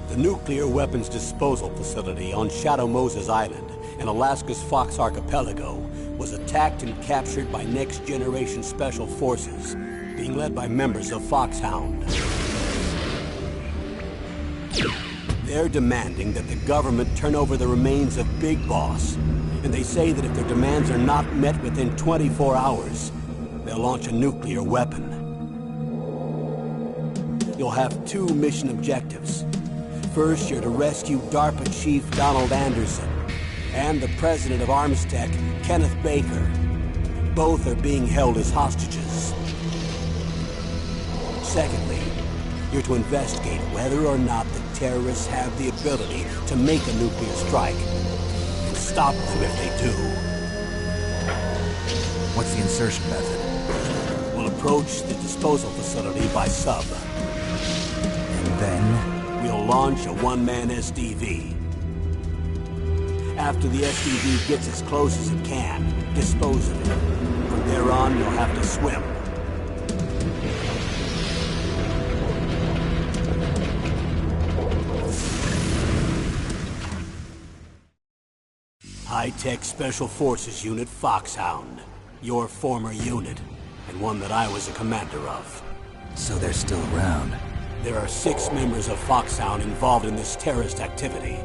The nuclear weapons disposal facility on Shadow Moses Island in Alaska's Fox Archipelago was attacked and captured by next-generation special forces, being led by members of Foxhound. They're demanding that the government turn over the remains of Big Boss, and they say that if their demands are not met within 24 hours, they'll launch a nuclear weapon. You'll have two mission objectives. First, you're to rescue DARPA Chief Donald Anderson and the president of Armstech, Kenneth Baker. Both are being held as hostages. Secondly, you're to investigate whether or not the terrorists have the ability to make a nuclear strike and stop them if they do. What's the insertion method? We'll approach the disposal facility by sub. And then? We'll launch a one-man SDV. After the SDV gets as close as it can, dispose of it. From there on, you'll have to swim. High-Tech Special Forces Unit Foxhound. Your former unit, and one that I was a commander of. So they're still around. There are 6 members of Foxhound involved in this terrorist activity.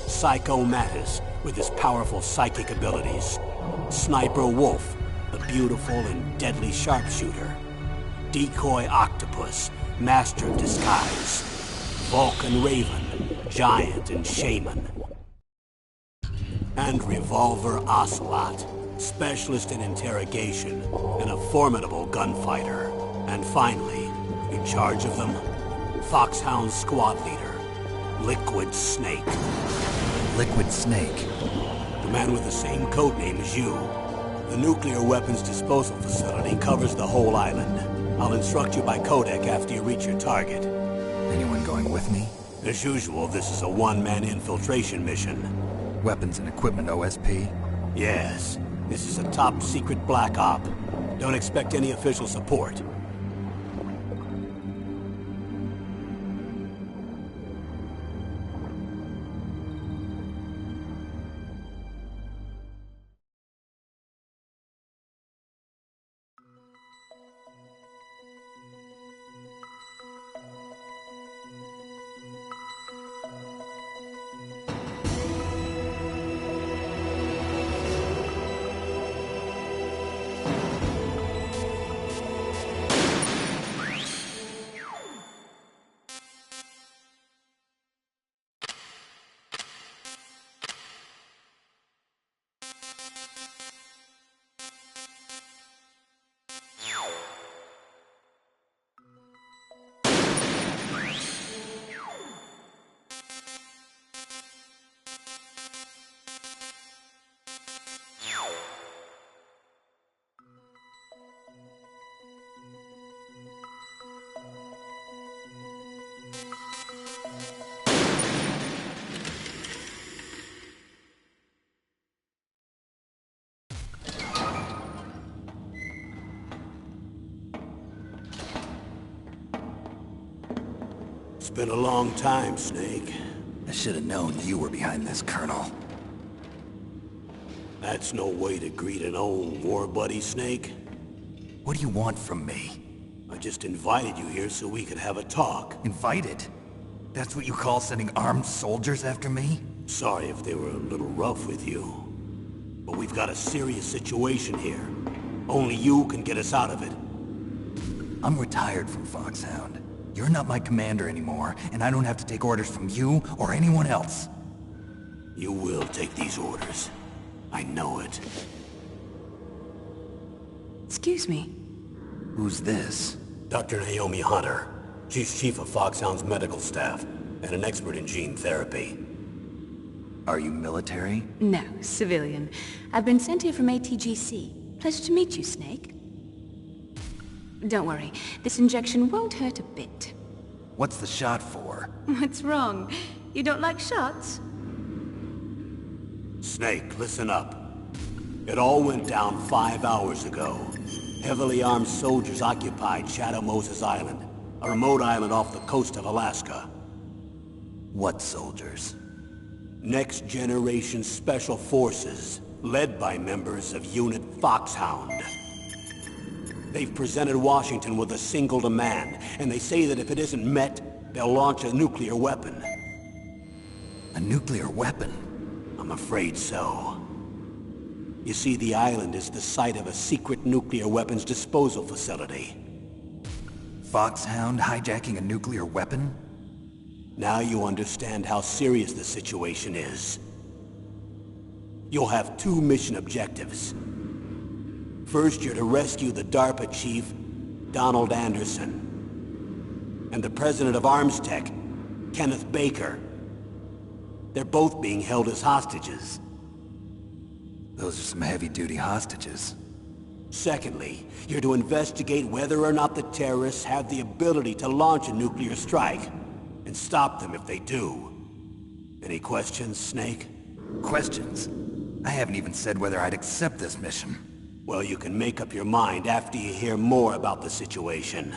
Psycho Mattis, with his powerful psychic abilities. Sniper Wolf, the beautiful and deadly sharpshooter. Decoy Octopus, master of disguise. Vulcan Raven, giant and shaman. And Revolver Ocelot, specialist in interrogation and a formidable gunfighter. And finally, in charge of them, Foxhound squad leader, Liquid Snake. Liquid Snake? The man with the same codename as you. The nuclear weapons disposal facility covers the whole island. I'll instruct you by codec after you reach your target. Anyone going with me? As usual, this is a one-man infiltration mission. Weapons and equipment OSP? Yes. This is a top-secret black op. Don't expect any official support. It's been a long time, Snake. I should have known you were behind this, Colonel. That's no way to greet an old war buddy, Snake. What do you want from me? I just invited you here so we could have a talk. Invited? That's what you call sending armed soldiers after me? Sorry if they were a little rough with you. But we've got a serious situation here. Only you can get us out of it. I'm retired from Foxhound. You're not my commander anymore, and I don't have to take orders from you or anyone else. You will take these orders. I know it. Excuse me. Who's this? Dr. Naomi Hunter. She's chief of Foxhound's medical staff, and an expert in gene therapy. Are you military? No, civilian. I've been sent here from ATGC. Pleasure to meet you, Snake. Don't worry, this injection won't hurt a bit. What's the shot for? What's wrong? You don't like shots? Snake, listen up. It all went down 5 hours ago. Heavily armed soldiers occupied Shadow Moses Island, a remote island off the coast of Alaska. What soldiers? Next Generation Special Forces, led by members of Unit Foxhound. They've presented Washington with a single demand, and they say that if it isn't met, they'll launch a nuclear weapon. A nuclear weapon? I'm afraid so. You see, the island is the site of a secret nuclear weapons disposal facility. Foxhound hijacking a nuclear weapon? Now you understand how serious the situation is. You'll have 2 mission objectives. First, you're to rescue the DARPA chief, Donald Anderson, and the president of Armstech, Kenneth Baker. They're both being held as hostages. Those are some heavy-duty hostages. Secondly, you're to investigate whether or not the terrorists have the ability to launch a nuclear strike, and stop them if they do. Any questions, Snake? Questions? I haven't even said whether I'd accept this mission. Well, you can make up your mind after you hear more about the situation.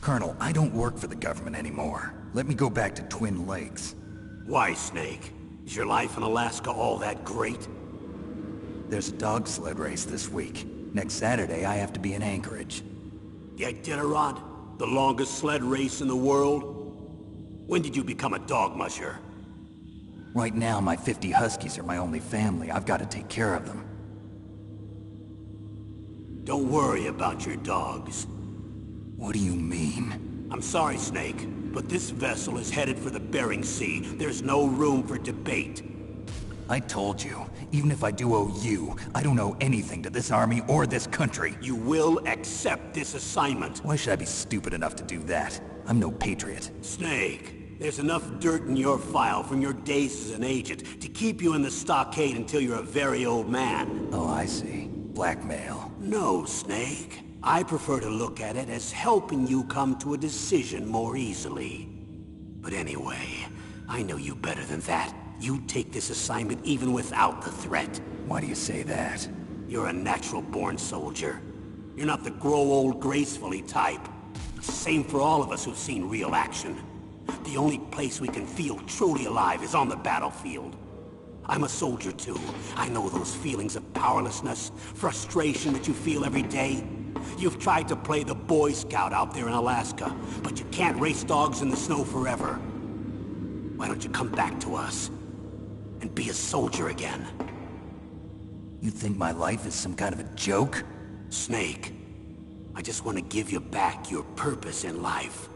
Colonel, I don't work for the government anymore. Let me go back to Twin Lakes. Why, Snake? Is your life in Alaska all that great? There's a dog sled race this week. Next Saturday, I have to be in Anchorage. The Iditarod? The longest sled race in the world? When did you become a dog musher? Right now, my 50 Huskies are my only family. I've got to take care of them. Don't worry about your dogs. What do you mean? I'm sorry, Snake, but this vessel is headed for the Bering Sea. There's no room for debate. I told you, even if I do owe you, I don't owe anything to this army or this country. You will accept this assignment. Why should I be stupid enough to do that? I'm no patriot. Snake, there's enough dirt in your file from your days as an agent to keep you in the stockade until you're a very old man. Oh, I see. Blackmail. No, Snake. I prefer to look at it as helping you come to a decision more easily. But anyway, I know you better than that. You take this assignment even without the threat. Why do you say that? You're a natural-born soldier. You're not the grow old gracefully type. It's the same for all of us who've seen real action. The only place we can feel truly alive is on the battlefield. I'm a soldier too. I know those feelings of powerlessness, frustration that you feel every day. You've tried to play the Boy Scout out there in Alaska, but you can't race dogs in the snow forever. Why don't you come back to us and be a soldier again? You think my life is some kind of a joke? Snake, I just want to give you back your purpose in life.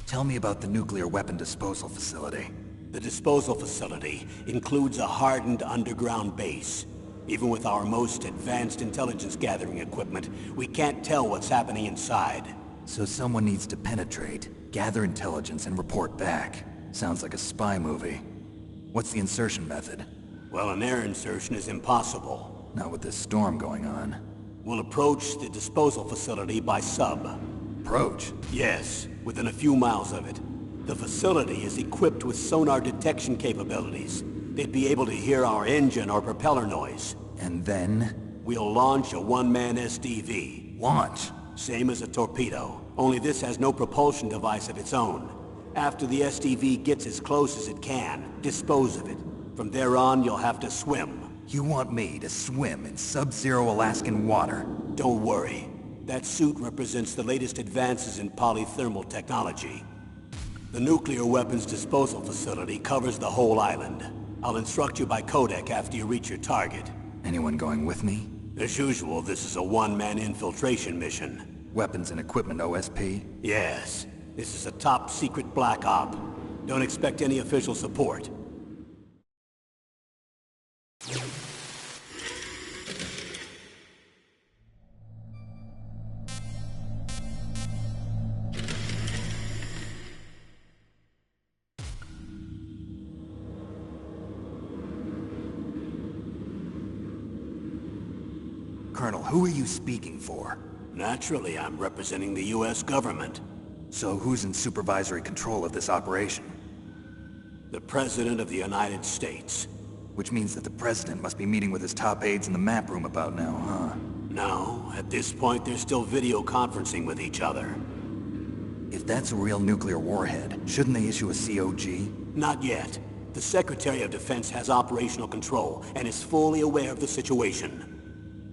Tell me about the nuclear weapon disposal facility. The disposal facility includes a hardened underground base. Even with our most advanced intelligence gathering equipment, we can't tell what's happening inside. So someone needs to penetrate, gather intelligence, and report back. Sounds like a spy movie. What's the insertion method? Well, an air insertion is impossible. Not with this storm going on. We'll approach the disposal facility by sub. approach? Yes, within a few miles of it. The facility is equipped with sonar detection capabilities. They'd be able to hear our engine or propeller noise. And then? We'll launch a one-man SDV. Launch? Same as a torpedo, only this has no propulsion device of its own. After the SDV gets as close as it can, dispose of it. From there on, you'll have to swim. You want me to swim in sub-zero Alaskan water? Don't worry. That suit represents the latest advances in polythermal technology. The nuclear weapons disposal facility covers the whole island. I'll instruct you by codec after you reach your target. Anyone going with me? As usual, this is a one-man infiltration mission. Weapons and equipment OSP? Yes. This is a top-secret black op. Don't expect any official support. Colonel, who are you speaking for? Naturally, I'm representing the U.S. government. So who's in supervisory control of this operation? The President of the United States. Which means that the President must be meeting with his top aides in the map room about now, huh? No, at this point they're still video conferencing with each other. If that's a real nuclear warhead, shouldn't they issue a COG? Not yet. The Secretary of Defense has operational control and is fully aware of the situation.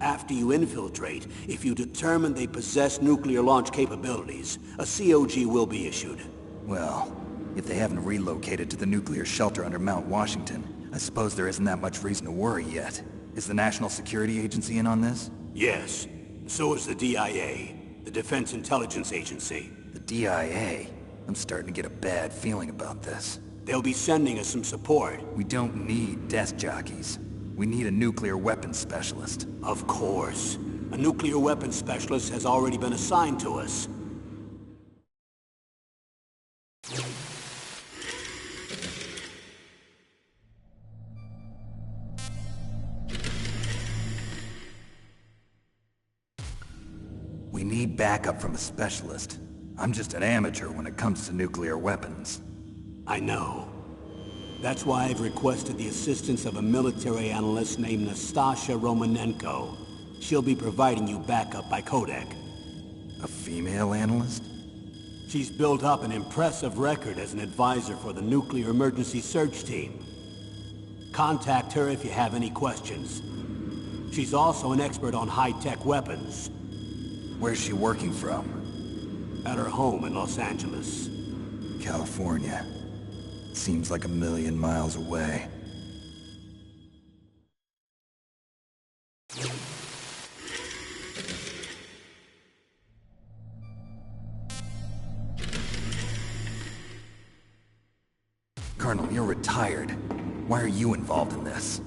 After you infiltrate, if you determine they possess nuclear launch capabilities, a COG will be issued. Well, if they haven't relocated to the nuclear shelter under Mount Washington, I suppose there isn't that much reason to worry yet. Is the National Security Agency in on this? Yes. So is the DIA, the Defense Intelligence Agency. The DIA? I'm starting to get a bad feeling about this. They'll be sending us some support. We don't need desk jockeys. We need a nuclear weapons specialist. Of course. A nuclear weapons specialist has already been assigned to us. We need backup from a specialist. I'm just an amateur when it comes to nuclear weapons. I know. That's why I've requested the assistance of a military analyst named Nastasha Romanenko. She'll be providing you backup by codec. A female analyst? She's built up an impressive record as an advisor for the Nuclear Emergency Search Team. Contact her if you have any questions. She's also an expert on high-tech weapons. Where's she working from? At her home in Los Angeles. California. Seems like a million miles away. Colonel, you're retired. Why are you involved in this?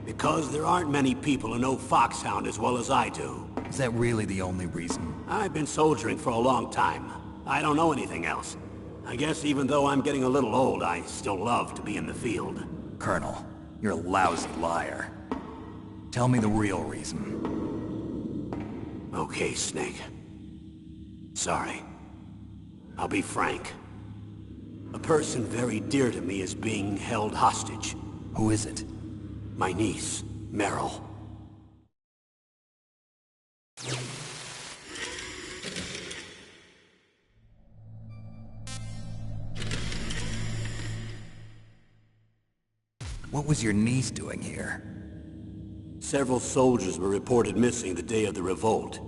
Because there aren't many people who know Foxhound as well as I do. Is that really the only reason? I've been soldiering for a long time. I don't know anything else. I guess even though I'm getting a little old, I still love to be in the field. Colonel, you're a lousy liar. Tell me the real reason. Okay, Snake. Sorry. I'll be frank. A person very dear to me is being held hostage. Who is it? My niece, Meryl. What was your niece doing here? Several soldiers were reported missing the day of the revolt.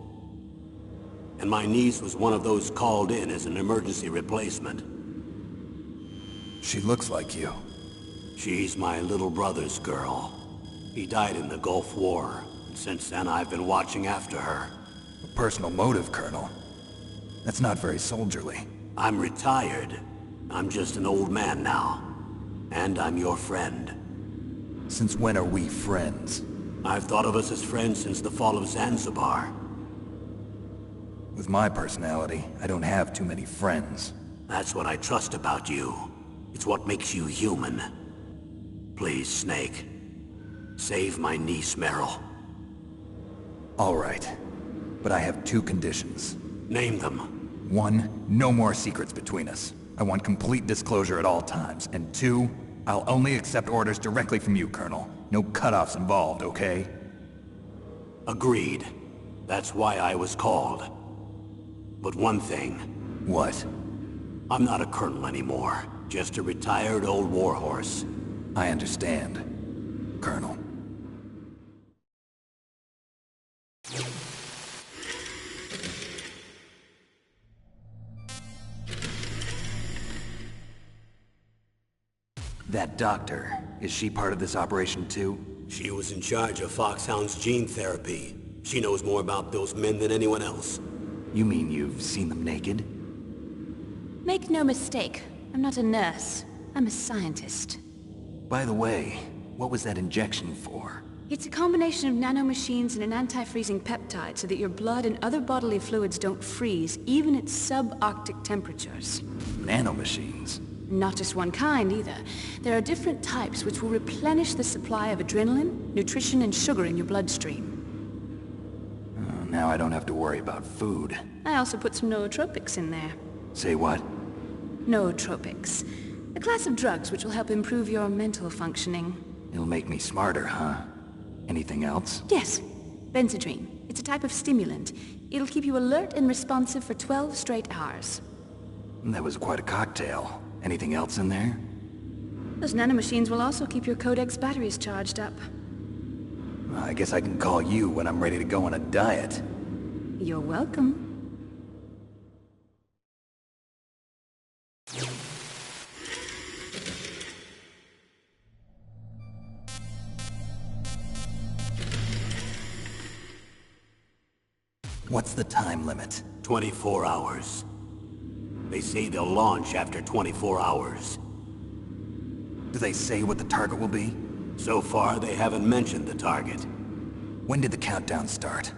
And my niece was one of those called in as an emergency replacement. She looks like you. She's my little brother's girl. He died in the Gulf War. And since then, I've been watching after her. A personal motive, Colonel. That's not very soldierly. I'm retired. I'm just an old man now. And I'm your friend. Since when are we friends? I've thought of us as friends since the fall of Zanzibar. With my personality, I don't have too many friends. That's what I trust about you. It's what makes you human. Please, Snake. Save my niece, Meryl. All right. But I have two conditions. Name them. 1, no more secrets between us. I want complete disclosure at all times. And 2, I'll only accept orders directly from you, Colonel. No cutoffs involved, okay? Agreed. That's why I was called. But one thing. What? I'm not a colonel anymore. Just a retired old warhorse. I understand, Colonel. That doctor, is she part of this operation too? She was in charge of Foxhound's gene therapy. She knows more about those men than anyone else. You mean you've seen them naked? Make no mistake, I'm not a nurse. I'm a scientist. By the way, what was that injection for? It's a combination of nanomachines and an anti-freezing peptide so that your blood and other bodily fluids don't freeze, even at subarctic temperatures. Nanomachines? Not just one kind, either. There are different types which will replenish the supply of adrenaline, nutrition, and sugar in your bloodstream. Oh, now I don't have to worry about food. I also put some nootropics in there. Say what? Nootropics. A class of drugs which will help improve your mental functioning. It'll make me smarter, huh? Anything else? Yes. Benzedrine. It's a type of stimulant. It'll keep you alert and responsive for 12 straight hours. That was quite a cocktail. Anything else in there? Those nanomachines will also keep your Codex batteries charged up. Well, I guess I can call you when I'm ready to go on a diet. You're welcome. What's the time limit? 24 hours. They say they'll launch after 24 hours. Do they say what the target will be? So far, they haven't mentioned the target. When did the countdown start?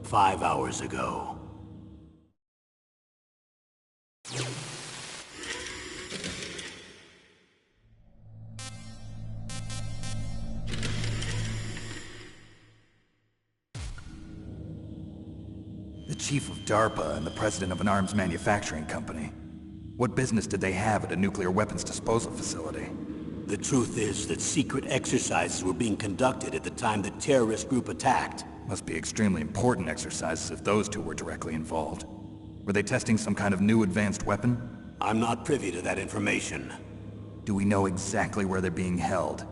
5 hours ago. The chief of DARPA and the president of an arms manufacturing company. What business did they have at a nuclear weapons disposal facility? The truth is that secret exercises were being conducted at the time the terrorist group attacked. Must be extremely important exercises if those two were directly involved. Were they testing some kind of new advanced weapon? I'm not privy to that information. Do we know exactly where they're being held?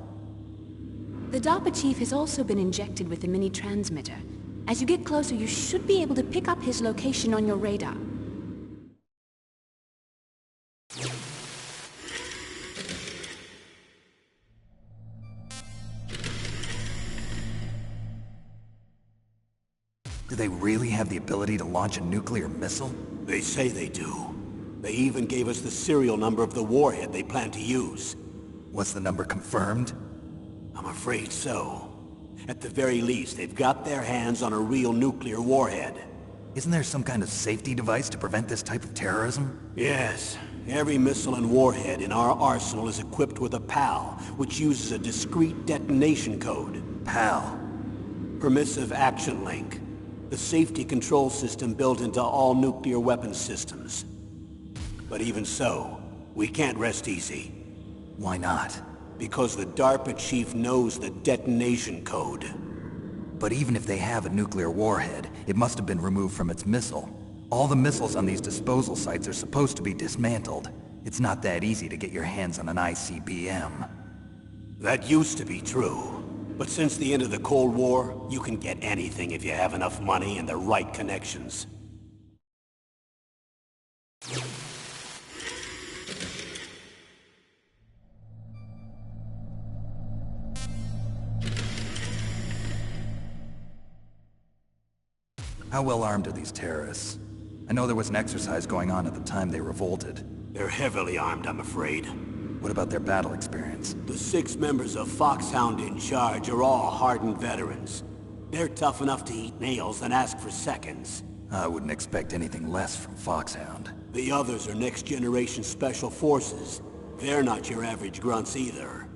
The DARPA chief has also been injected with a mini-transmitter. As you get closer, you should be able to pick up his location on your radar. Do they really have the ability to launch a nuclear missile? They say they do. They even gave us the serial number of the warhead they plan to use. Was the number confirmed? I'm afraid so. At the very least, they've got their hands on a real nuclear warhead. Isn't there some kind of safety device to prevent this type of terrorism? Yes. Every missile and warhead in our arsenal is equipped with a PAL, which uses a discrete detonation code. PAL? Permissive Action Link. The safety control system built into all nuclear weapons systems. But even so, we can't rest easy. Why not? Because the DARPA chief knows the detonation code. But even if they have a nuclear warhead, it must have been removed from its missile. All the missiles on these disposal sites are supposed to be dismantled. It's not that easy to get your hands on an ICBM. That used to be true. But since the end of the Cold War, you can get anything if you have enough money and the right connections. How well armed are these terrorists? I know there was an exercise going on at the time they revolted. They're heavily armed, I'm afraid. What about their battle experience? The 6 members of Foxhound in charge are all hardened veterans. They're tough enough to eat nails and ask for seconds. I wouldn't expect anything less from Foxhound. The others are next-generation special forces. They're not your average grunts either.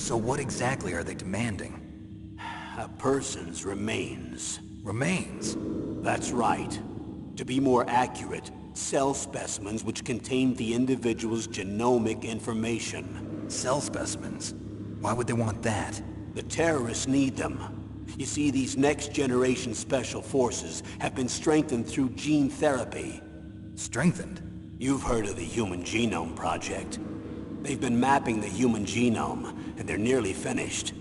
So what exactly are they demanding? A person's remains. Remains? That's right. To be more accurate, cell specimens which contain the individual's genomic information. Cell specimens? Why would they want that? The terrorists need them. You see, these next-generation special forces have been strengthened through gene therapy. Strengthened? You've heard of the Human Genome Project. They've been mapping the human genome, and they're nearly finished.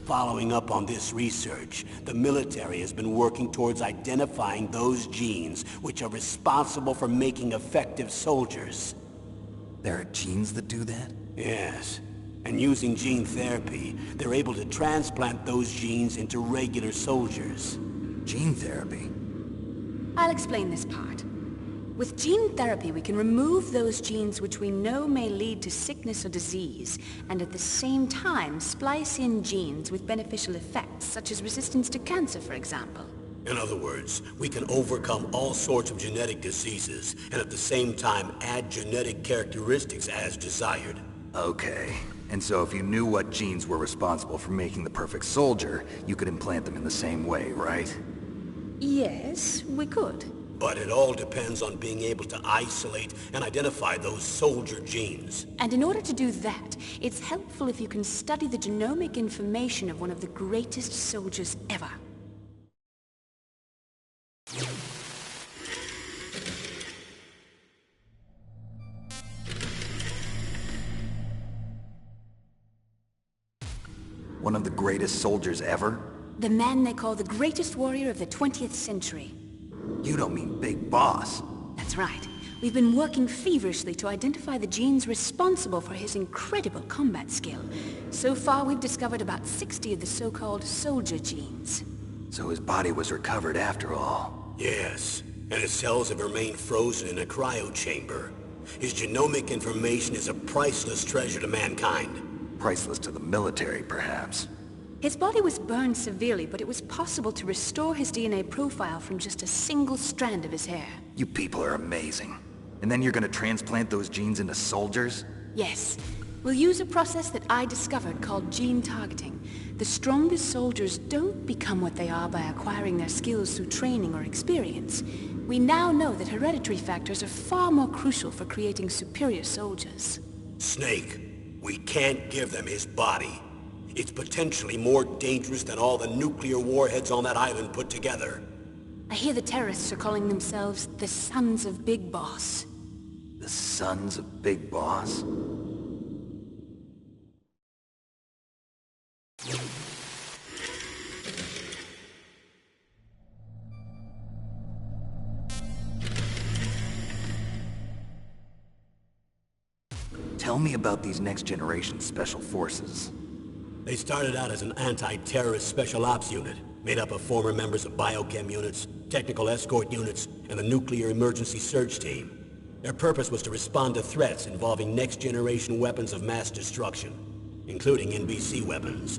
Following up on this research, the military has been working towards identifying those genes which are responsible for making effective soldiers. There are genes that do that? Yes. And using gene therapy, they're able to transplant those genes into regular soldiers. Gene therapy? I'll explain this part. With gene therapy, we can remove those genes which we know may lead to sickness or disease, and at the same time splice in genes with beneficial effects, such as resistance to cancer, for example. In other words, we can overcome all sorts of genetic diseases, and at the same time add genetic characteristics as desired. Okay. And so if you knew what genes were responsible for making the perfect soldier, you could implant them in the same way, right? Yes, we could. But it all depends on being able to isolate and identify those soldier genes. And in order to do that, it's helpful if you can study the genomic information of one of the greatest soldiers ever. One of the greatest soldiers ever? The man they call the greatest warrior of the 20th century. You don't mean Big Boss. That's right. We've been working feverishly to identify the genes responsible for his incredible combat skill. So far, we've discovered about 60 of the so-called soldier genes. So his body was recovered after all. Yes, and his cells have remained frozen in a cryo chamber. His genomic information is a priceless treasure to mankind. Priceless to the military, perhaps. His body was burned severely, but it was possible to restore his DNA profile from just a single strand of his hair. You people are amazing. And then you're gonna transplant those genes into soldiers? Yes. We'll use a process that I discovered called gene targeting. The strongest soldiers don't become what they are by acquiring their skills through training or experience. We now know that hereditary factors are far more crucial for creating superior soldiers. Snake, we can't give them his body. It's potentially more dangerous than all the nuclear warheads on that island put together. I hear the terrorists are calling themselves the Sons of Big Boss. The Sons of Big Boss? Tell me about these next-generation special forces. They started out as an anti-terrorist special ops unit, made up of former members of biochem units, technical escort units, and the nuclear emergency search team. Their purpose was to respond to threats involving next-generation weapons of mass destruction, including NBC weapons.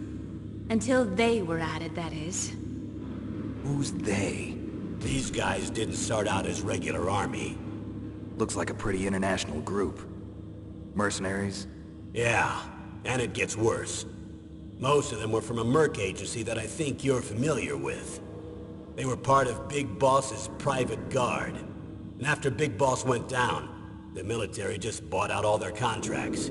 Until they were added, that is. Who's they? These guys didn't start out as regular army. Looks like a pretty international group. Mercenaries? Yeah, and it gets worse. Most of them were from a merc agency that I think you're familiar with. They were part of Big Boss's private guard. And after Big Boss went down, the military just bought out all their contracts.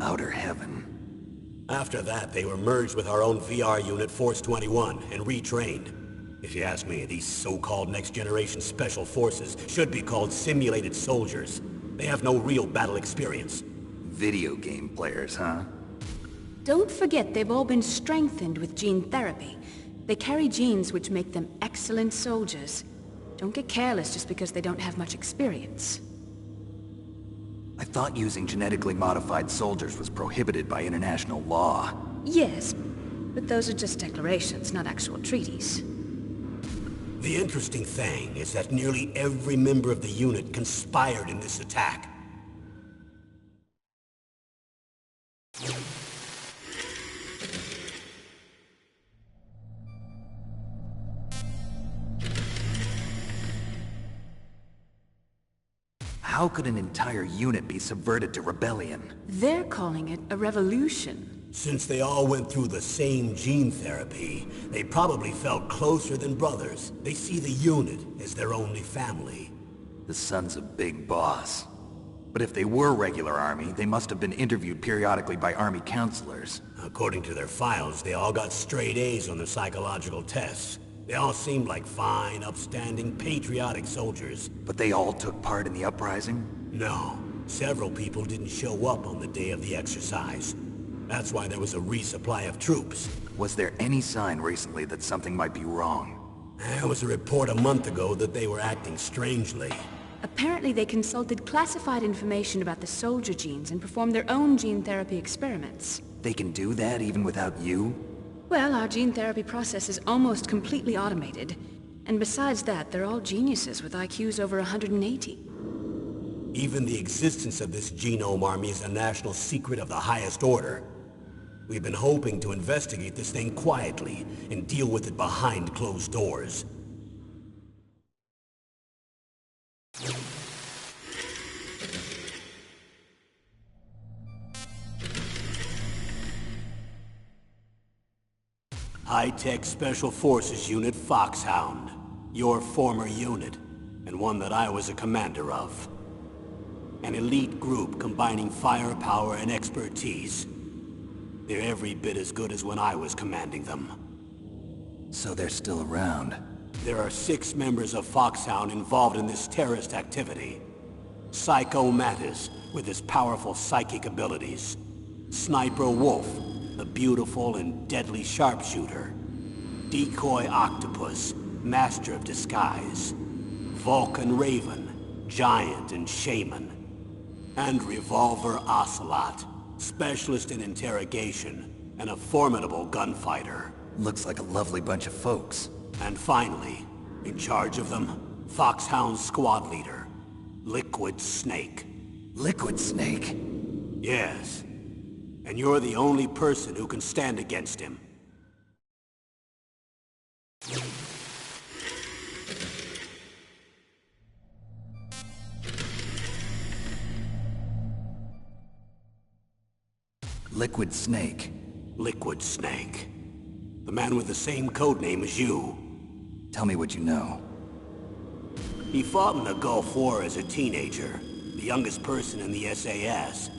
Outer heaven. After that, they were merged with our own VR unit, Force 21, and retrained. If you ask me, these so-called next-generation special forces should be called simulated soldiers. They have no real battle experience. Video game players, huh? Don't forget they've all been strengthened with gene therapy. They carry genes which make them excellent soldiers. Don't get careless just because they don't have much experience. I thought using genetically modified soldiers was prohibited by international law. Yes, but those are just declarations, not actual treaties. The interesting thing is that nearly every member of the unit conspired in this attack. How How could an entire unit be subverted to rebellion? They're calling it a revolution. Since they all went through the same gene therapy, they probably felt closer than brothers. They see the unit as their only family. The sons of Big Boss. But if they were regular Army, they must have been interviewed periodically by Army counselors. According to their files, they all got straight A's on their psychological tests. They all seemed like fine, upstanding, patriotic soldiers. But they all took part in the uprising? No, several people didn't show up on the day of the exercise. That's why there was a resupply of troops. Was there any sign recently that something might be wrong? There was a report a month ago that they were acting strangely. Apparently they consulted classified information about the soldier genes and performed their own gene therapy experiments. They can do that even without you? Well, our gene therapy process is almost completely automated. And besides that, they're all geniuses with IQs over 180. Even the existence of this genome army is a national secret of the highest order. We've been hoping to investigate this thing quietly and deal with it behind closed doors. High-Tech Special Forces Unit Foxhound. Your former unit, and one that I was a commander of. An elite group combining firepower and expertise. They're every bit as good as when I was commanding them. So they're still around. There are 6 members of Foxhound involved in this terrorist activity. Psycho Mantis, with his powerful psychic abilities. Sniper Wolf, the beautiful and deadly sharpshooter. Decoy Octopus, master of disguise. Vulcan Raven, giant and shaman. And Revolver Ocelot, specialist in interrogation and a formidable gunfighter. Looks like a lovely bunch of folks. And finally, in charge of them, Foxhound's squad leader, Liquid Snake. Liquid Snake? Yes. And you're the only person who can stand against him. Liquid Snake. Liquid Snake. The man with the same codename as you. Tell me what you know. He fought in the Gulf War as a teenager, the youngest person in the SAS.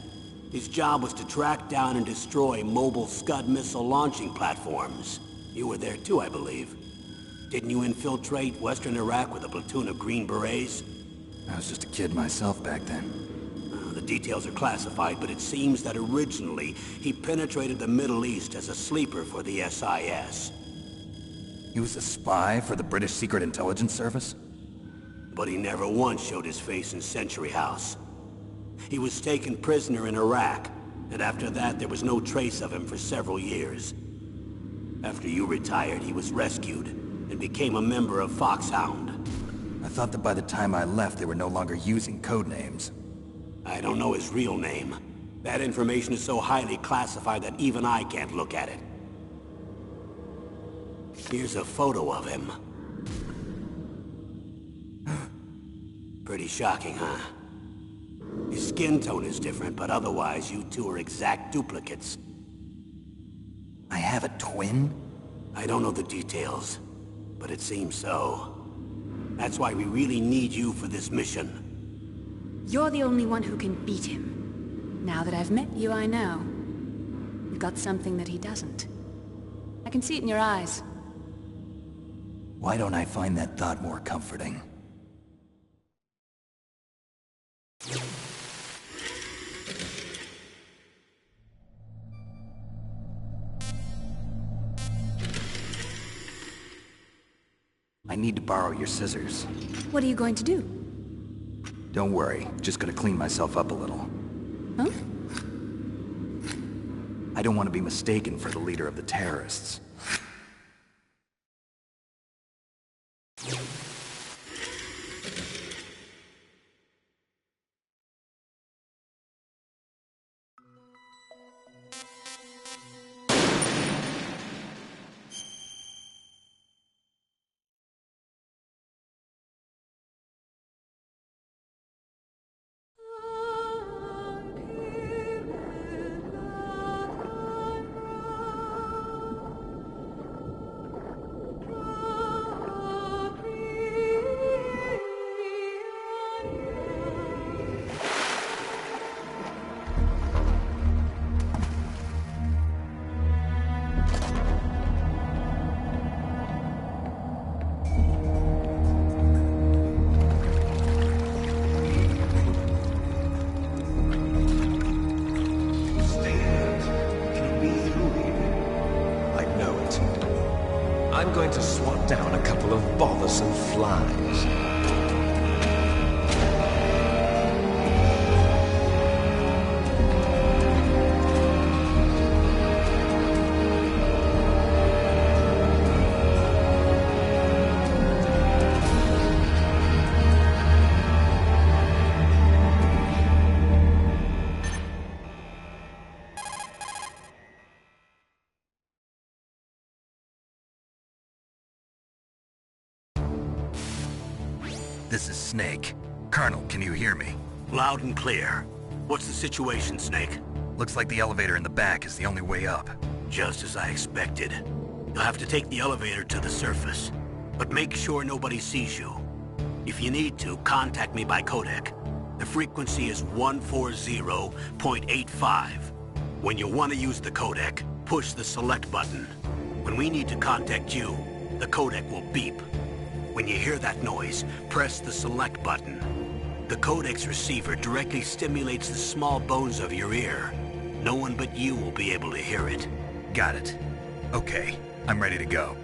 His job was to track down and destroy mobile Scud missile launching platforms. You were there too, I believe. Didn't you infiltrate Western Iraq with a platoon of Green Berets? I was just a kid myself back then. The details are classified, but it seems that originally he penetrated the Middle East as a sleeper for the SIS. He was a spy for the British Secret Intelligence Service? But he never once showed his face in Century House. He was taken prisoner in Iraq, and after that there was no trace of him for several years. After you retired, he was rescued and became a member of Foxhound. I thought that by the time I left, they were no longer using codenames. I don't know his real name. That information is so highly classified that even I can't look at it. Here's a photo of him. Pretty shocking, huh? His skin tone is different, but otherwise you two are exact duplicates. I have a twin? I don't know the details, but it seems so. That's why we really need you for this mission. You're the only one who can beat him. Now that I've met you, I know. You've got something that he doesn't. I can see it in your eyes. Why don't I find that thought more comforting? I need to borrow your scissors. What are you going to do? Don't worry, just gonna clean myself up a little. Huh? I don't want to be mistaken for the leader of the terrorists. I'm going to swat down a couple of bothersome flies. This is Snake. Colonel, can you hear me? Loud and clear. What's the situation, Snake? Looks like the elevator in the back is the only way up. Just as I expected. You'll have to take the elevator to the surface. But make sure nobody sees you. If you need to, contact me by codec. The frequency is 140.85. When you want to use the codec, push the select button. When we need to contact you, the codec will beep. When you hear that noise, press the select button. The codec's receiver directly stimulates the small bones of your ear. No one but you will be able to hear it. Got it. Okay, I'm ready to go.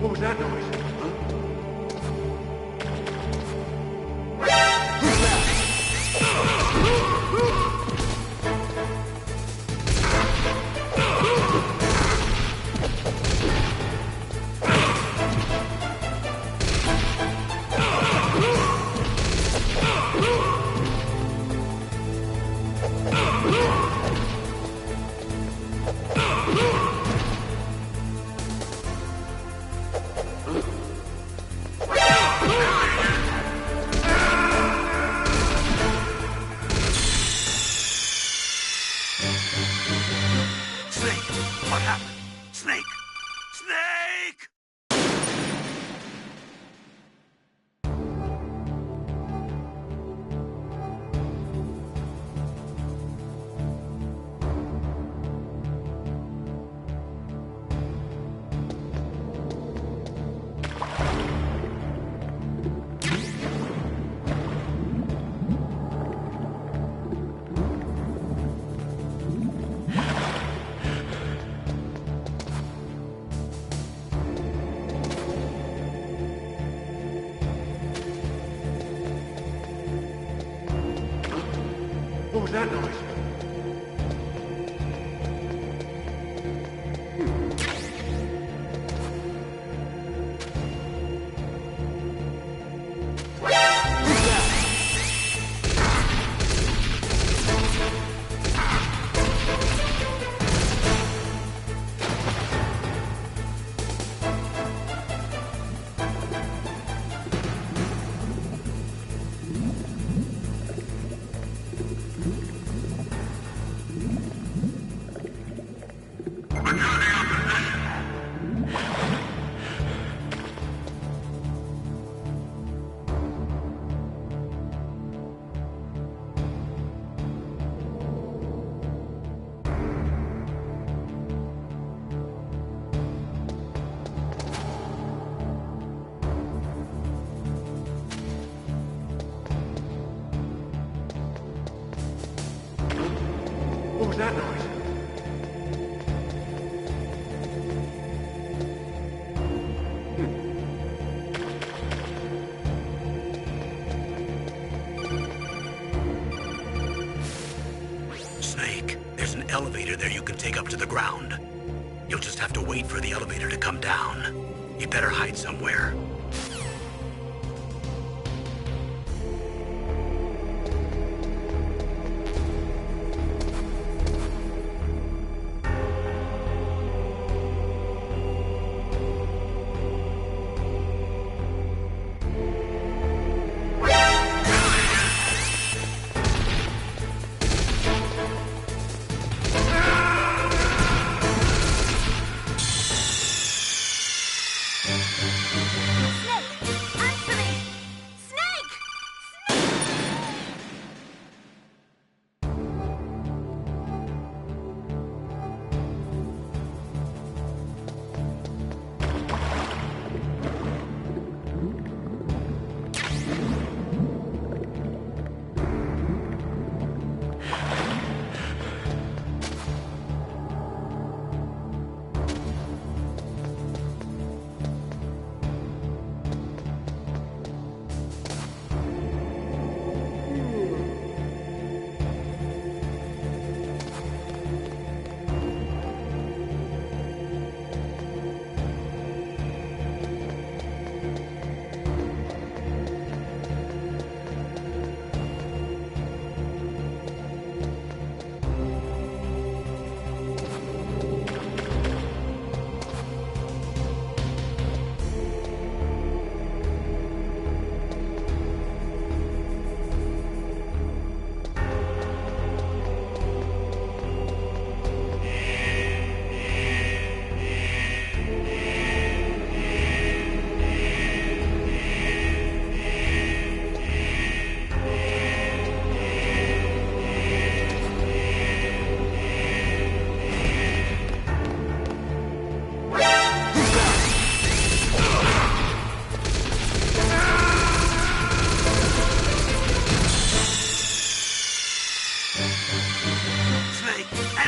What was that noise? Snake! What happened? Snake! Snake! What was that noise? What was that noise? Snake, there's an elevator there you can take up to the ground. You'll just have to wait for the elevator to come down. You better hide somewhere.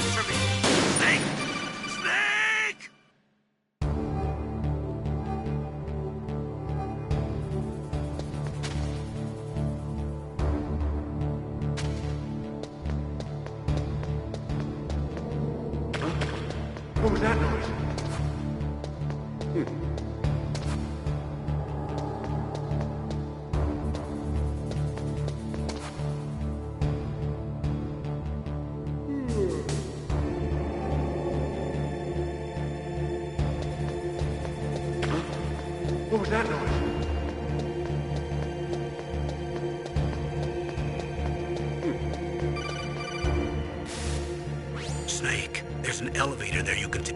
Answer me! Snake! Snake! What was that noise? What was that noise? Snake, there's an elevator there you can take.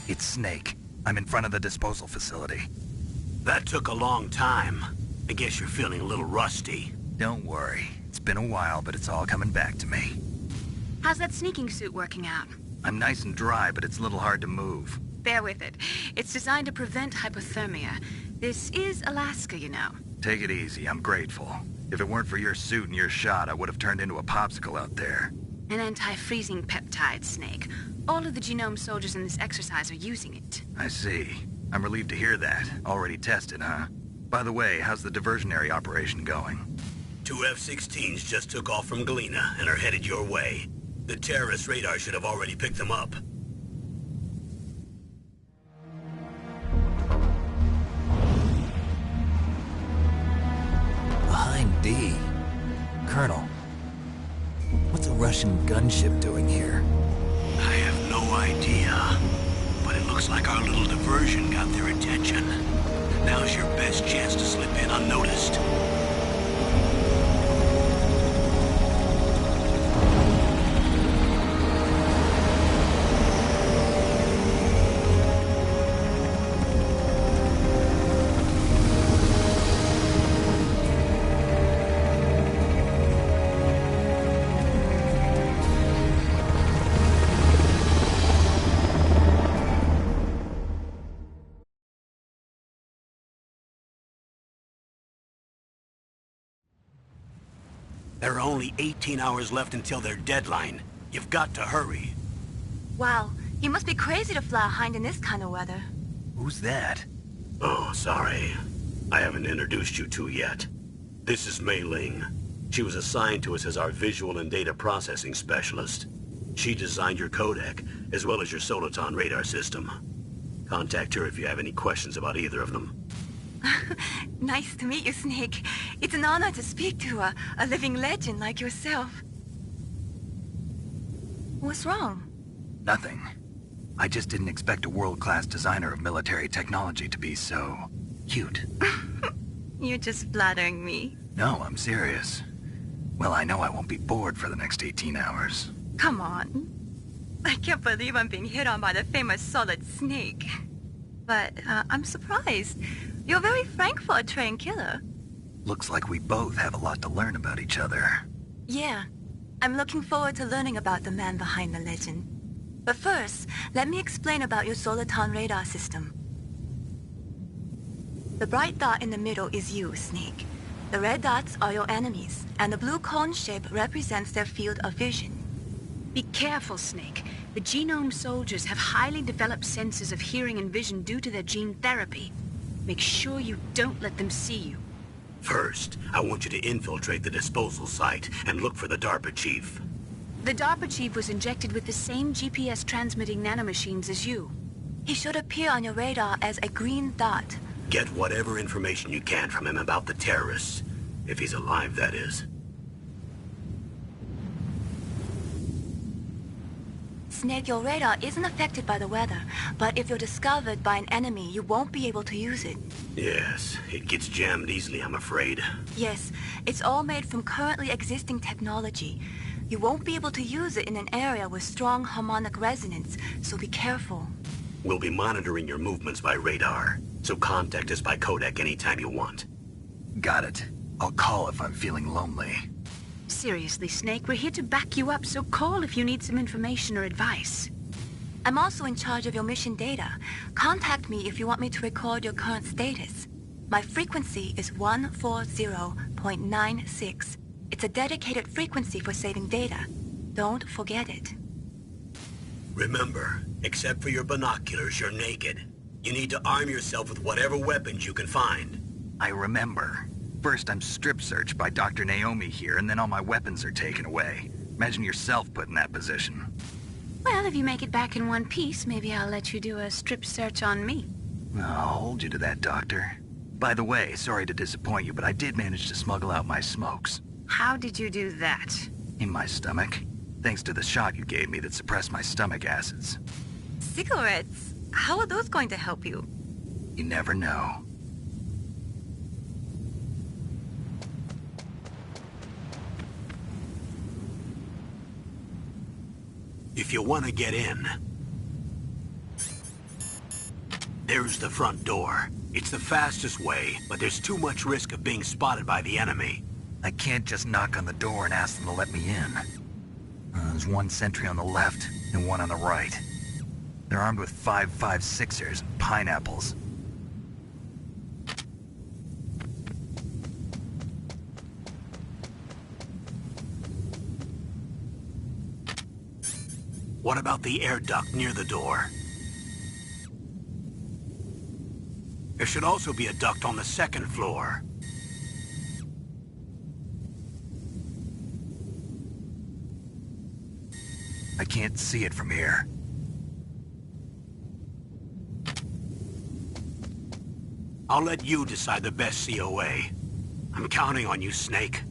It's Snake. I'm in front of the disposal facility. That took a long time. I guess you're feeling a little rusty. Don't worry. It's been a while, but it's all coming back to me. How's that sneaking suit working out? I'm nice and dry, but it's a little hard to move. Bear with it. It's designed to prevent hypothermia. This is Alaska, you know. Take it easy. I'm grateful. If it weren't for your suit and your shot, I would have turned into a popsicle out there. An anti-freezing peptide, Snake. All of the Genome soldiers in this exercise are using it. I see. I'm relieved to hear that. Already tested, huh? By the way, how's the diversionary operation going? 2 F-16s just took off from Galena and are headed your way. The terrorist radar should have already picked them up. Behind D. Colonel, what's a Russian gunship doing here? I have no idea, but it looks like our little diversion got their attention. Now's your best chance to slip in unnoticed. There are only 18 hours left until their deadline. You've got to hurry. Wow, You must be crazy to fly a hind in this kind of weather. Who's that? Oh, sorry. I haven't introduced you to yet. This is Mei Ling. She was assigned to us as our visual and data processing specialist. She designed your codec, as well as your Soliton radar system. Contact her if you have any questions about either of them. Nice to meet you, Snake. It's an honor to speak to a living legend like yourself. What's wrong? Nothing. I just didn't expect a world-class designer of military technology to be so... cute. You're just flattering me. No, I'm serious. Well, I know I won't be bored for the next 18 hours. Come on. I can't believe I'm being hit on by the famous Solid Snake. But I'm surprised. You're very frank for a trained killer. Looks like we both have a lot to learn about each other. Yeah. I'm looking forward to learning about the man behind the legend. But first, let me explain about your Soliton radar system. The bright dot in the middle is you, Snake. The red dots are your enemies, and the blue cone shape represents their field of vision. Be careful, Snake. The genome soldiers have highly developed senses of hearing and vision due to their gene therapy. Make sure you don't let them see you. First, I want you to infiltrate the disposal site and look for the DARPA chief. The DARPA chief was injected with the same GPS transmitting nanomachines as you. He should appear on your radar as a green dot. Get whatever information you can from him about the terrorists. If he's alive, that is. Snake, your radar isn't affected by the weather, but if you're discovered by an enemy, you won't be able to use it. Yes, it gets jammed easily, I'm afraid. Yes, it's all made from currently existing technology. You won't be able to use it in an area with strong harmonic resonance, so be careful. We'll be monitoring your movements by radar, so contact us by codec anytime you want. Got it. I'll call if I'm feeling lonely. Seriously, Snake, we're here to back you up, so call if you need some information or advice. I'm also in charge of your mission data. Contact me if you want me to record your current status. My frequency is 140.96. It's a dedicated frequency for saving data. Don't forget it. Remember, except for your binoculars, you're naked. You need to arm yourself with whatever weapons you can find. I remember. First I'm strip-searched by Dr. Naomi here, and then all my weapons are taken away. Imagine yourself put in that position. Well, if you make it back in one piece, maybe I'll let you do a strip search on me. I'll hold you to that, Doctor. By the way, sorry to disappoint you, but I did manage to smuggle out my smokes. How did you do that? In my stomach. Thanks to the shot you gave me that suppressed my stomach acids. Cigarettes? How are those going to help you? You never know. If you want to get in, there's the front door. It's the fastest way, but there's too much risk of being spotted by the enemy. I can't just knock on the door and ask them to let me in. There's one sentry on the left and one on the right. They're armed with 5.56ers and pineapples. What about the air duct near the door? There should also be a duct on the second floor. I can't see it from here. I'll let you decide the best COA. I'm counting on you, Snake.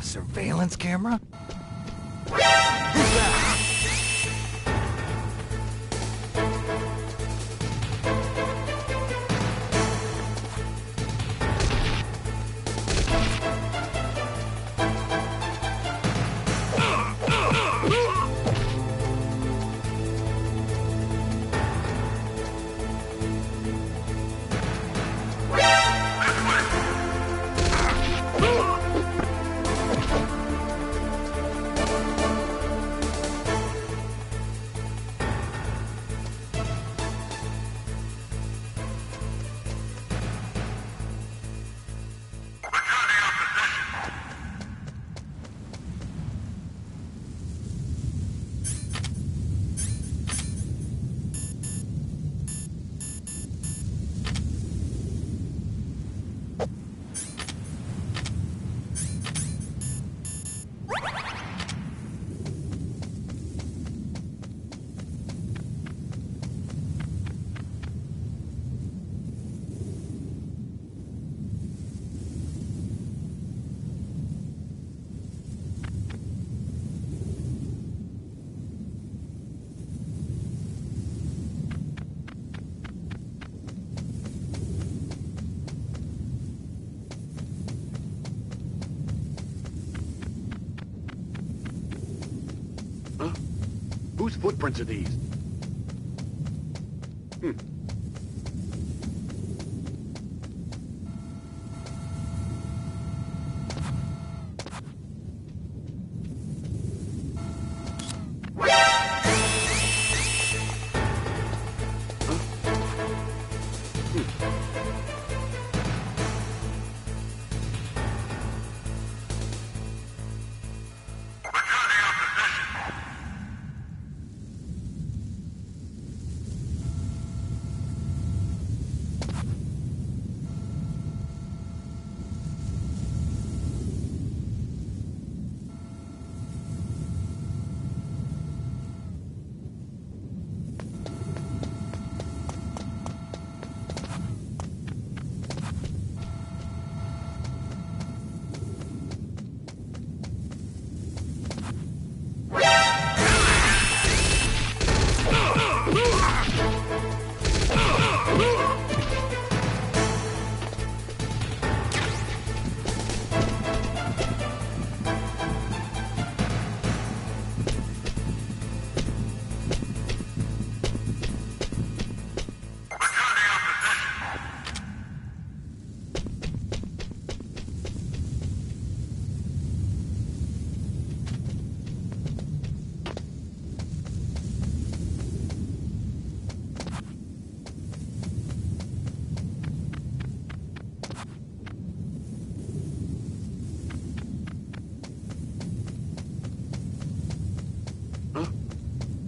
Surveillance camera? Whose footprints are these?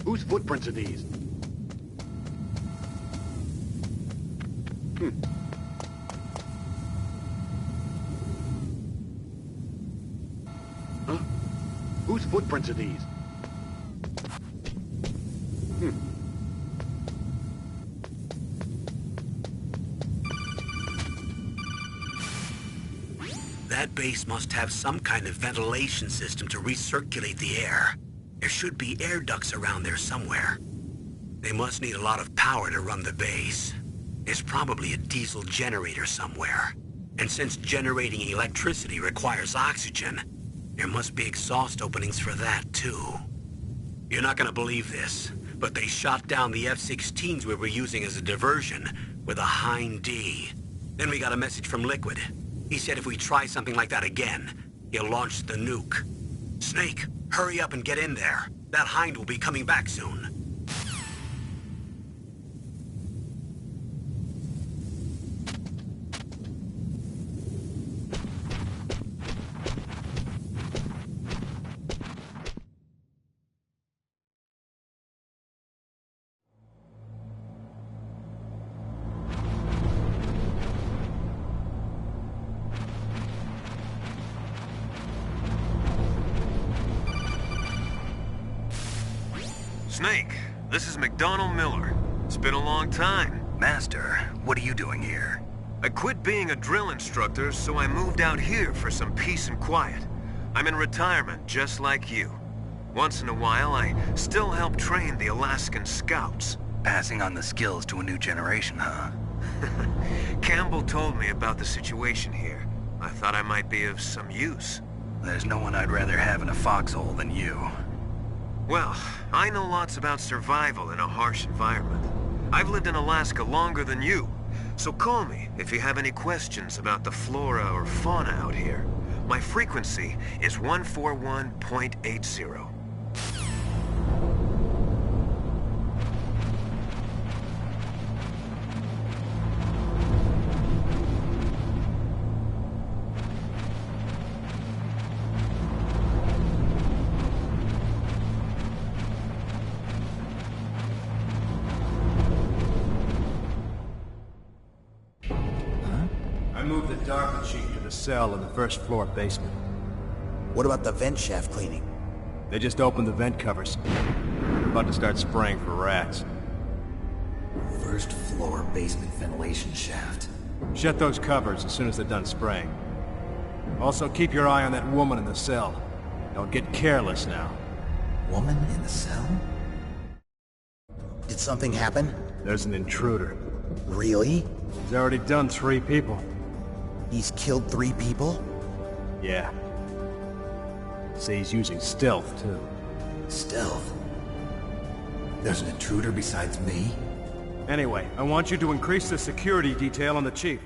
Whose footprints are these? Huh? Whose footprints are these? That base must have some kind of ventilation system to recirculate the air. There should be air ducts around there somewhere. They must need a lot of power to run the base. There's probably a diesel generator somewhere. And since generating electricity requires oxygen, there must be exhaust openings for that too. You're not gonna believe this, but they shot down the F-16s we were using as a diversion with a Hind D. Then we got a message from Liquid. He said if we try something like that again, he'll launch the nuke. Snake, hurry up and get in there. That Hind will be coming back soon. Snake, this is McDonald Miller. It's been a long time. Master, what are you doing here? I quit being a drill instructor, so I moved out here for some peace and quiet. I'm in retirement, just like you. Once in a while, I still help train the Alaskan Scouts. Passing on the skills to a new generation, huh? Campbell told me about the situation here. I thought I might be of some use. There's no one I'd rather have in a foxhole than you. Well, I know lots about survival in a harsh environment. I've lived in Alaska longer than you, so call me if you have any questions about the flora or fauna out here. My frequency is 141.80. Move the Darker Chief to the cell in the first floor basement. What about the vent shaft cleaning? They just opened the vent covers. They're about to start spraying for rats. First floor basement ventilation shaft. Shut those covers as soon as they're done spraying. Also, keep your eye on that woman in the cell. Don't get careless now. Woman in the cell? Did something happen? There's an intruder. Really? He's already done 3 people. He's killed 3 people? Yeah. Say he's using stealth, too. Stealth? There's an intruder besides me? Anyway, I want you to increase the security detail on the Chief.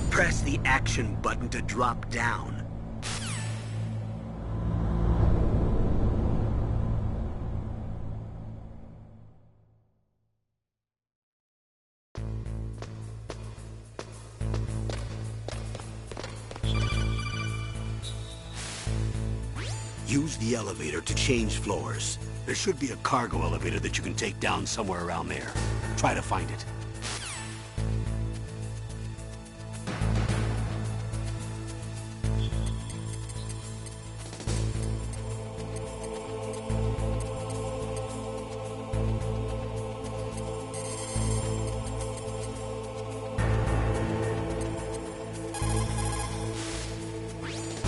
Press the action button to drop down. Use the elevator to change floors. There should be a cargo elevator that you can take down somewhere around there. Try to find it.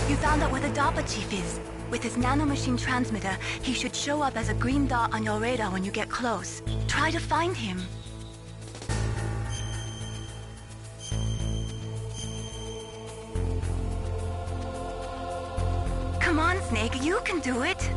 You found out where the DARPA chief is. With his nanomachine transmitter, he should show up as a green dot on your radar when you get close. Try to find him. Come on, Snake, you can do it.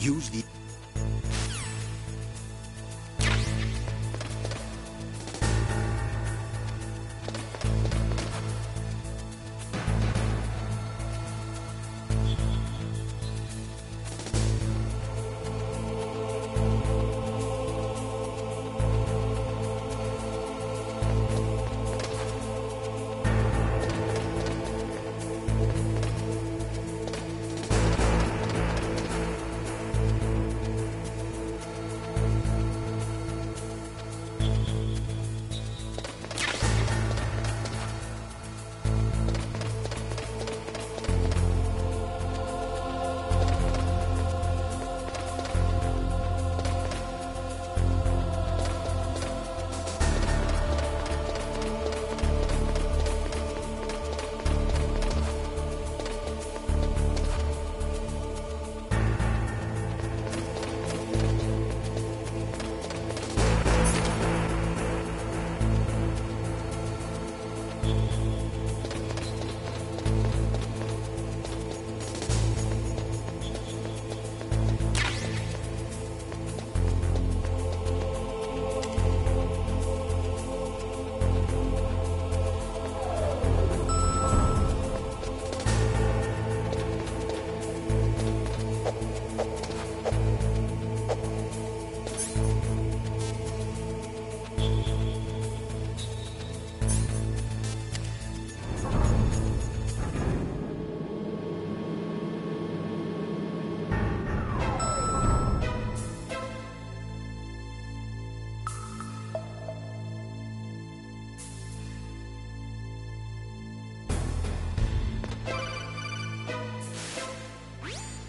Use the...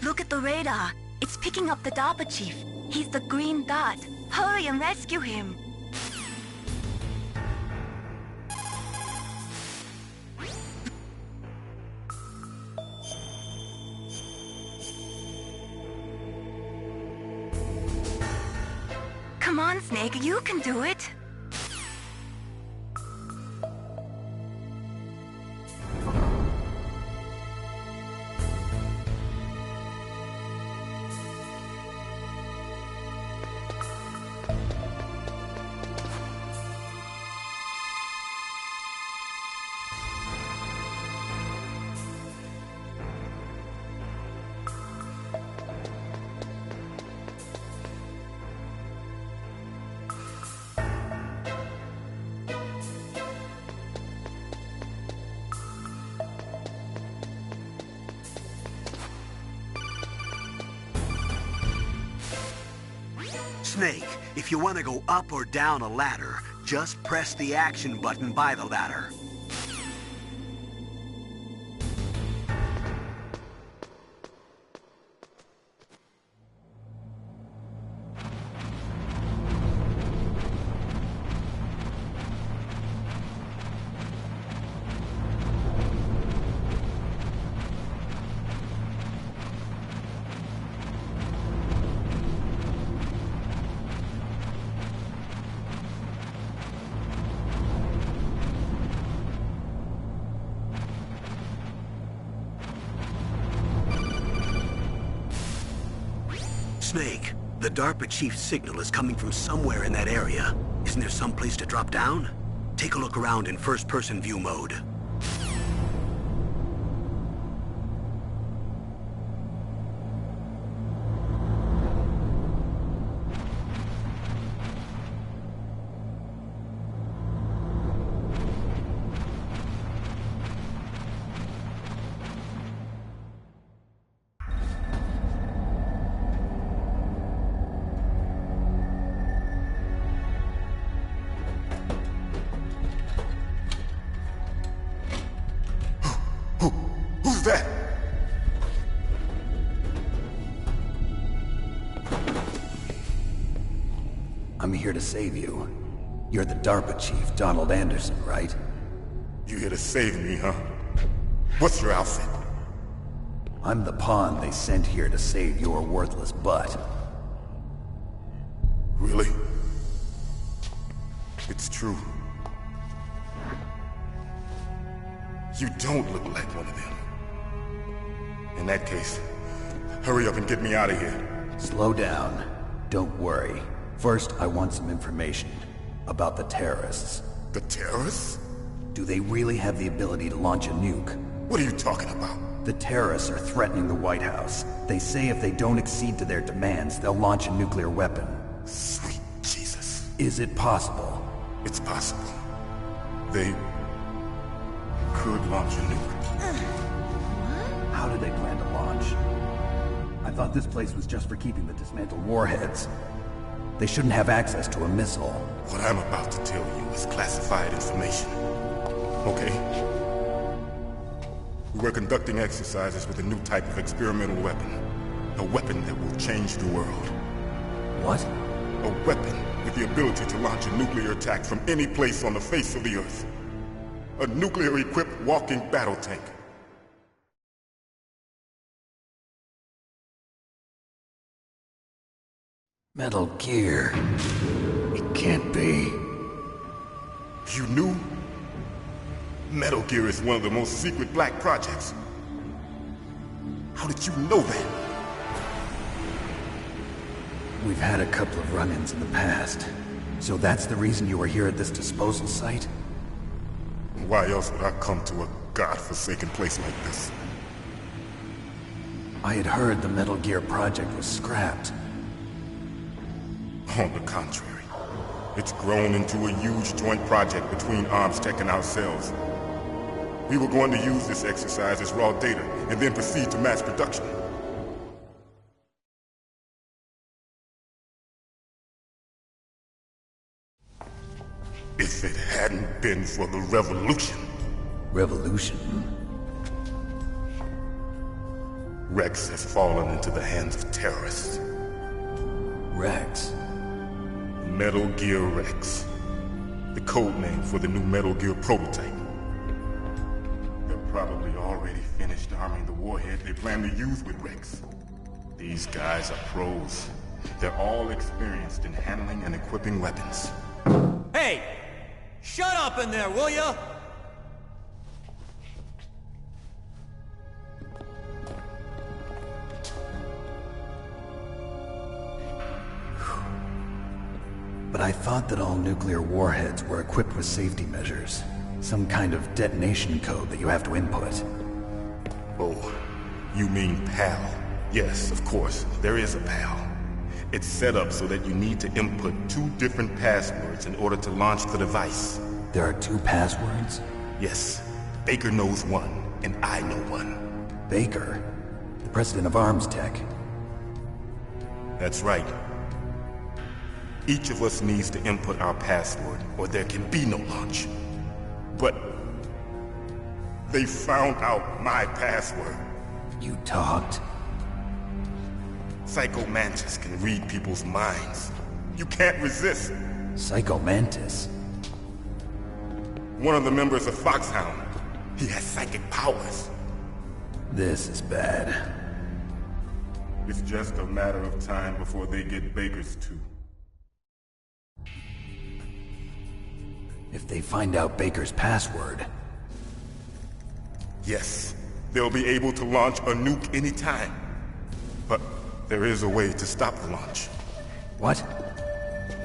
Look at the radar. It's picking up the DARPA chief. He's the green dot. Hurry and rescue him. Come on, Snake, you can do it. Snake, if you want to go up or down a ladder, just press the action button by the ladder. Snake, the DARPA chief's signal is coming from somewhere in that area. Isn't there some place to drop down? Take a look around in first-person view mode. Who's that? I'm here to save you. You're the DARPA chief, Donald Anderson, right? You here to save me, huh? What's your outfit? I'm the pawn they sent here to save your worthless butt. Really? It's true. You don't look like one of them. In that case, hurry up and get me out of here. Slow down. Don't worry. First, I want some information about the terrorists. The terrorists? Do they really have the ability to launch a nuke? What are you talking about? The terrorists are threatening the White House. They say if they don't accede to their demands, they'll launch a nuclear weapon. Sweet Jesus. Is it possible? It's possible. They could launch a nuke. How do they plan to launch? I thought this place was just for keeping the dismantled warheads. They shouldn't have access to a missile. What I'm about to tell you is classified information. Okay? We were conducting exercises with a new type of experimental weapon. A weapon that will change the world. What? A weapon with the ability to launch a nuclear attack from any place on the face of the Earth. A nuclear-equipped walking battle tank. Metal Gear. It can't be. You knew? Metal Gear is one of the most secret black projects. How did you know that? We've had a couple of run-ins in the past. So that's the reason you were here at this disposal site? Why else would I come to a godforsaken place like this? I had heard the Metal Gear project was scrapped. On the contrary, it's grown into a huge joint project between ArmsTech and ourselves. We were going to use this exercise as raw data and then proceed to mass production. If it hadn't been for the revolution... Revolution? Rex has fallen into the hands of terrorists. Rex? Metal Gear Rex. The code name for the new Metal Gear prototype. They're probably already finished arming the warhead they plan to use with Rex. These guys are pros. They're all experienced in handling and equipping weapons. Hey! Shut up in there, will ya? But I thought that all nuclear warheads were equipped with safety measures. Some kind of detonation code that you have to input. Oh, you mean PAL? Yes, of course, there is a PAL. It's set up so that you need to input 2 different passwords in order to launch the device. There are 2 passwords? Yes. Baker knows one, and I know one. Baker? The president of ArmsTech? That's right. Each of us needs to input our password, or there can be no launch. But... they found out my password. You talked? Psycho Mantis can read people's minds. You can't resist. Psycho Mantis? One of the members of Foxhound. He has psychic powers. This is bad. It's just a matter of time before they get Baker's too. If they find out Baker's password... Yes, they'll be able to launch a nuke anytime. But there is a way to stop the launch. What?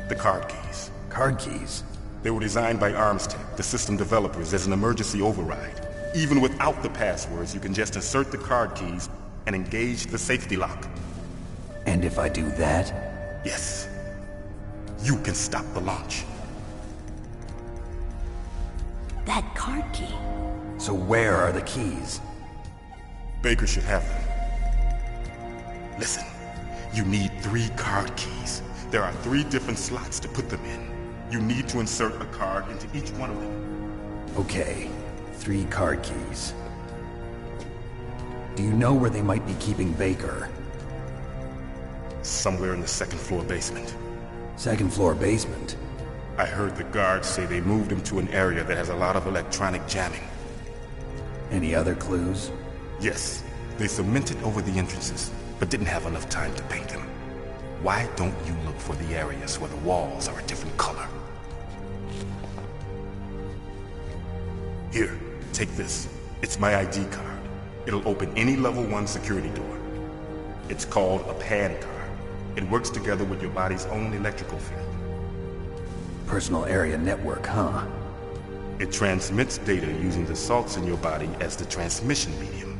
The card keys. Card keys? They were designed by ArmsTech, the system developers, as an emergency override. Even without the passwords, you can just insert the card keys and engage the safety lock. And if I do that? Yes. You can stop the launch. That card key. So where are the keys? Baker should have them. Listen, you need 3 card keys. There are 3 different slots to put them in. You need to insert a card into each one of them. Okay, 3 card keys. Do you know where they might be keeping Baker? Somewhere in the 2nd floor basement. 2nd floor basement? I heard the guards say they moved him to an area that has a lot of electronic jamming. Any other clues? Yes. They cemented over the entrances, but didn't have enough time to paint them. Why don't you look for the areas where the walls are a different color? Here, take this. It's my ID card. It'll open any level 1 security door. It's called a PAN card. It works together with your body's own electrical field. Personal area network, huh? It transmits data using the salts in your body as the transmission medium.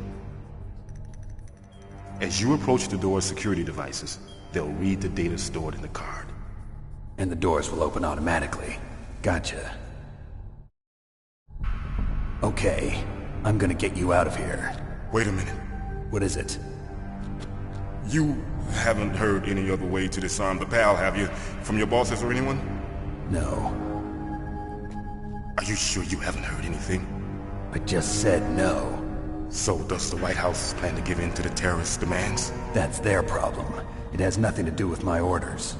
As you approach the door's security devices, they'll read the data stored in the card. And the doors will open automatically. Gotcha. Okay, I'm gonna get you out of here. Wait a minute. What is it? You haven't heard any other way to disarm the PAL, have you? From your bosses or anyone? No. Are you sure you haven't heard anything? I just said no. So does the White House plan to give in to the terrorists' demands? That's their problem. It has nothing to do with my orders.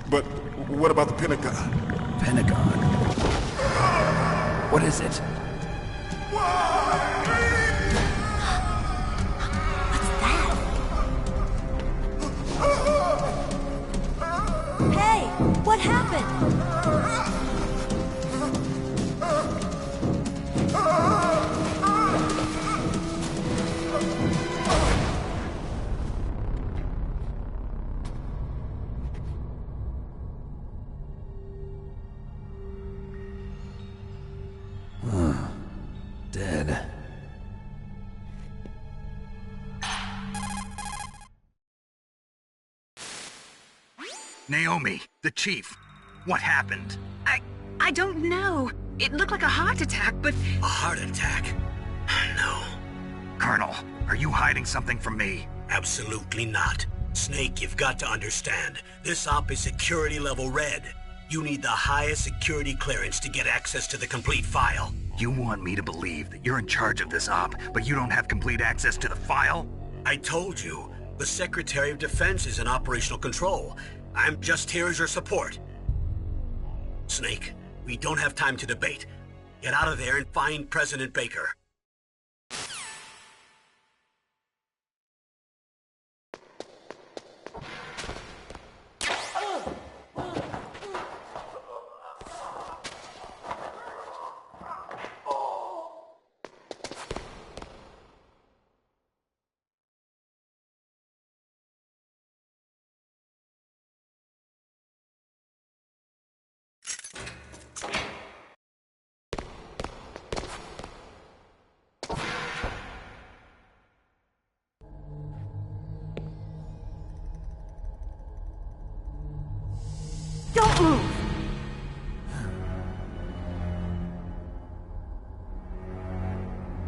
But what about the Pentagon? Pentagon? What is it? Hey, what happened? Dead. Naomi, the chief. What happened? I don't know. It looked like a heart attack, but... A heart attack? No. Colonel, are you hiding something from me? Absolutely not. Snake, you've got to understand. This op is security level red. You need the highest security clearance to get access to the complete file. You want me to believe that you're in charge of this op, but you don't have complete access to the file? I told you, the Secretary of Defense is in operational control. I'm just here as your support. Snake, we don't have time to debate. Get out of there and find President Baker. Don't move!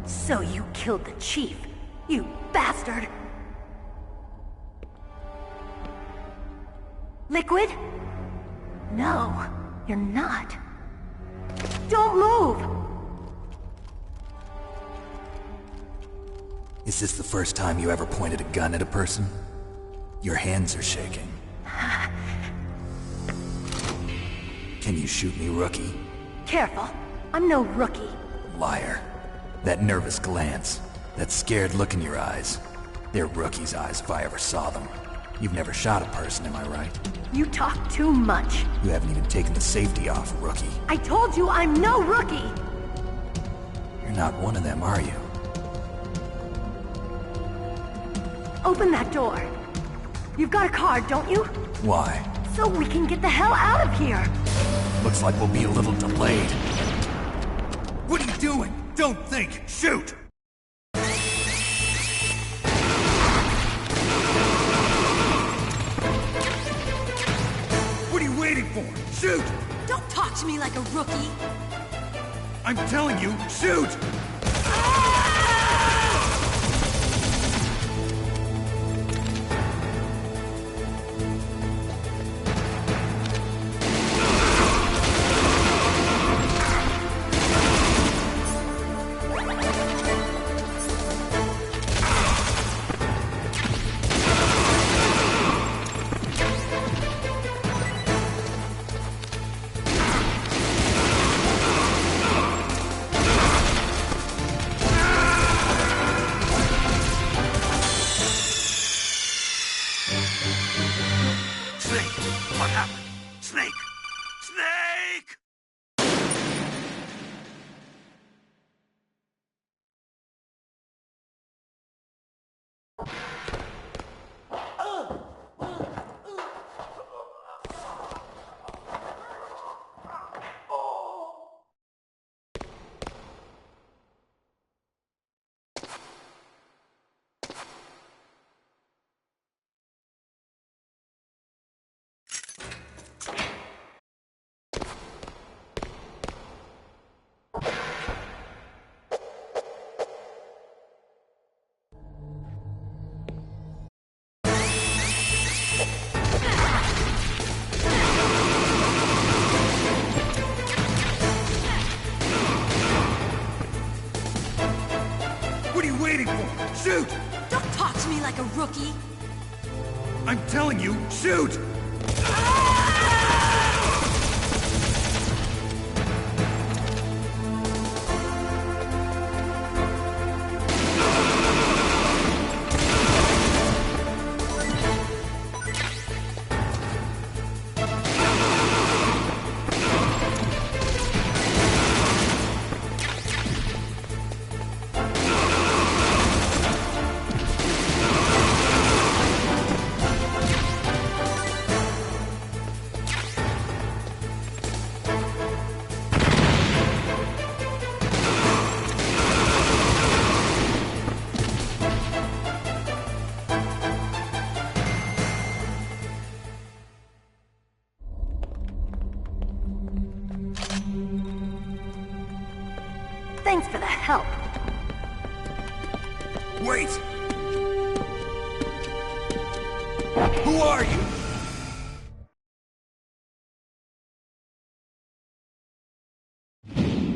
So you killed the chief, you bastard! Liquid? No, you're not. Don't move! Is this the first time you ever pointed a gun at a person? Your hands are shaking. Can you shoot me, rookie? Careful, I'm no rookie. Liar. That nervous glance, that scared look in your eyes. They're rookie's eyes if I ever saw them. You've never shot a person, am I right? You talk too much. You haven't even taken the safety off, rookie. I told you I'm no rookie! You're not one of them, are you? Open that door. You've got a card, don't you? Why? So we can get the hell out of here! Looks like we'll be a little delayed. What are you doing? Don't think! Shoot! What are you waiting for? Shoot! Don't talk to me like a rookie! I'm telling you, shoot! Shoot! Don't talk to me like a rookie! I'm telling you, shoot! Thanks for the help. Wait! Who are you?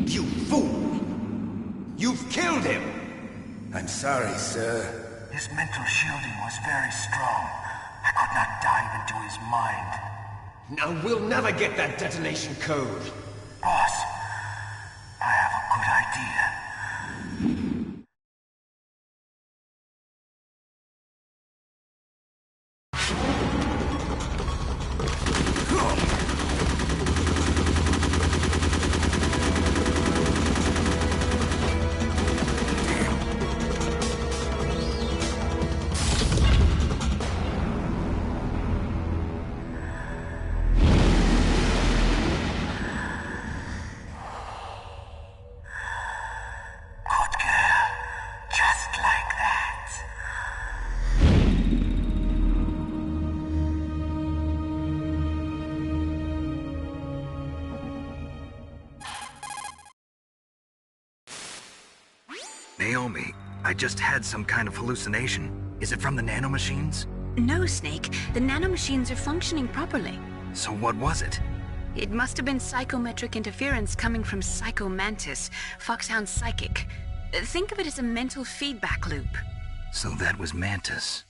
You fool! You've killed him! I'm sorry, sir. His mental shielding was very strong. I could not dive into his mind. Now we'll never get that detonation code. Boss, I have a good idea. Naomi, I just had some kind of hallucination. Is it from the nanomachines? No, Snake. The nanomachines are functioning properly. So what was it? It must have been psychometric interference coming from Psycho Mantis, Foxhound's psychic. Think of it as a mental feedback loop. So that was Mantis.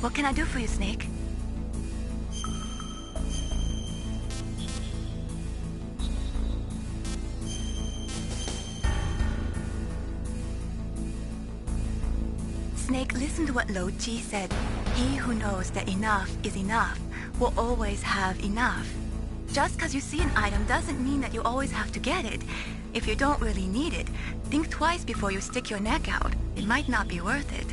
What can I do for you, Snake? Snake, listen to what Lo Ji said. He who knows that enough is enough will always have enough. Just because you see an item doesn't mean that you always have to get it. If you don't really need it, think twice before you stick your neck out. It might not be worth it.